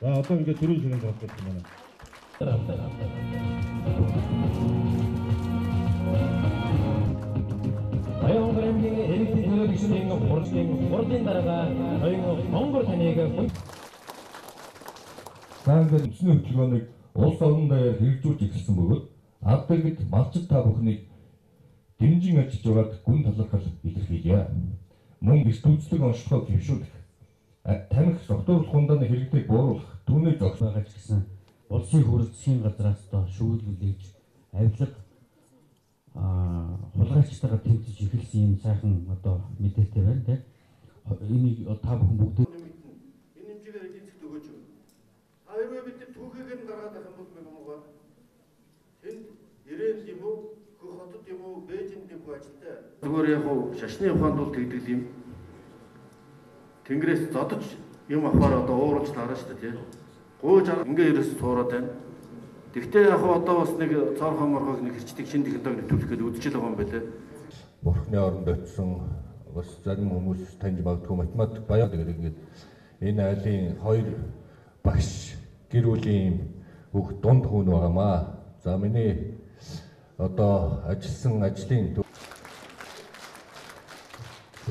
자, 어떤 이게 들어주시는 것 같겠지만. Баян брендийн элитийн телевизийн хурдын дараагаар оюун Монгол таныг Сангад өчнөө хөтөлбөрийг улс орон даяар хэрэгжүүлж эхэлсэн бөгөөд Авдагд малчид та бүхнийг дэмжин ажиллаж байгааг гүн талархал илэрхийлье. Мөн бэлтгүүлэг онцлогоо хөвшүүлэх, таних докторлох хундааны хэрэгтэйг бууруулах, түүний зогс байгаач гэсэн улсын хурлын газраас доо шүүлгүүлж авилга хулгайчтайгаа тэмцэж эхэлсэн юм сайхан одоо мэдээтэй байна тийм. Энийг та бүхэн бүгд энэ хэмжээгээр эдийн засгт өгөөч. Хэрвээ бид түүхийг нь гаргаад авах юм бол мөгмөгөө тэнд ирээн юм уу, хөх хотод юм уу, Бээжинд юм уу ажилтай. Зүгээр яг уу шашны ухаанд бол тэгдэг юм. Тэнгэрээс зодож юм авахаар одоо уурж таарна шүү дээ тийм. Гууж ингээ ерөөс туураад байна. Тэгтээ яг одоо бас нэг цоор хоморхог нэг хэрчдэг шинэ технологи нэвтрүүлэх гээд үдчил байгаа юм байлээ. Бурхны оронд очсон бас зарим хүмүүс таньж магадгүй математик баяа гэдэг ингээд энэ айлын хоёр багш гэр бүлийн бүх дунд хүн байгаамаа. За миний одоо ажилласан ажлын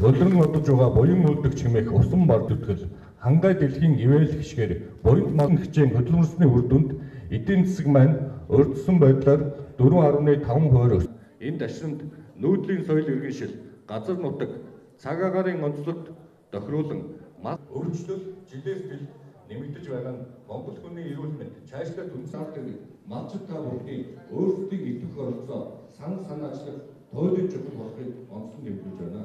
өдрөн удаж байгаа буян үлдэх чимээх усан бар зүтгэл хангай дэлхийн ивэл гişгээр боринт ман хичээн хөдөлмөрсний үр дүнд эдийн засаг маань өрдсөн байдлаар 4.5%. Энэ дашрамд нүүдлийн соёл иргэншил, газар нутаг, цаг агаарын онцлогт тохируулан өөрчлөлт жилээс жил нэмэгдэж байгаа нь Монгол хүний эрүүл мэнд цаашдаа түнсаардаг малчид та бүхний өөрсдийн идэвх оролцоо санаачлах тойлож өгөх болохыг онцлон нэмэгдэж байна.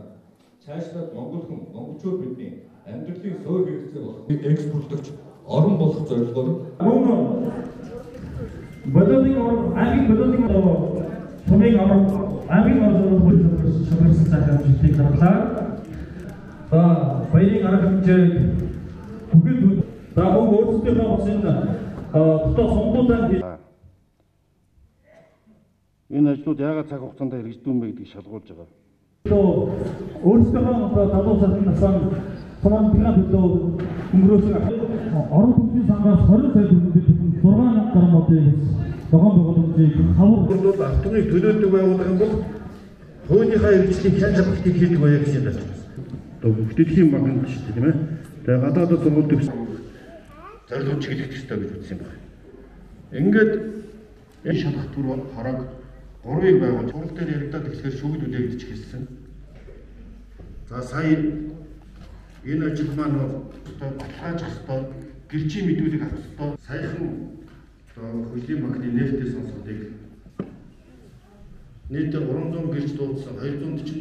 Цаашдаа Монгол хүн монголчууд бидний амьдралын суур хэрэгцээ болох экспортлогч орон болох зорилгоор болоодын ангийн болоодын томыг ангийн орон хөлбөрсөн цаашаа żytийг харлаа. Баярын арга хэмжээ бүхэл мөн өөрсдийнхөө бас энэ дотоод сонгуулийн Энэ ажлууд яагаад цаг хугацаанд хэрэгждэг юм бэ гэдгийг шалгуулж байгаа. өөрсдийнхөө талуу сарын насанд томон тгнаа төлөө өнгөрөөсөн орон түвшний сангаас 20 сая төгрөгийг 6,000 гаруй зохион байгууламжийг хавар бол автомыг төлөөдөг байгууллага юм бол хуулийнхаа хэрэгжлийн хян шалгалтыг хийдэг байя гэж байна. Одоо бүтээгдэхүүн банкнд шүү дээ тийм ээ. Тэгээ гадаадд сургууль төгс зорилго чиглэх ёстой гэж үзсэн байна. Ингээд энэ шалгалт төр хорог 3-ыг байгуулж сурал дээр яригдаад эхлэхээр шүгэл үлээгдэж эхэлсэн. За сая энэ ажил маань бол одоо баталгааж хэвээр гэрчийн мэдүүлэг авах хэвээр саяхан хөгжлийн банкны нефтийн сонсголтыг нийт 300 гэрч дуудсан 240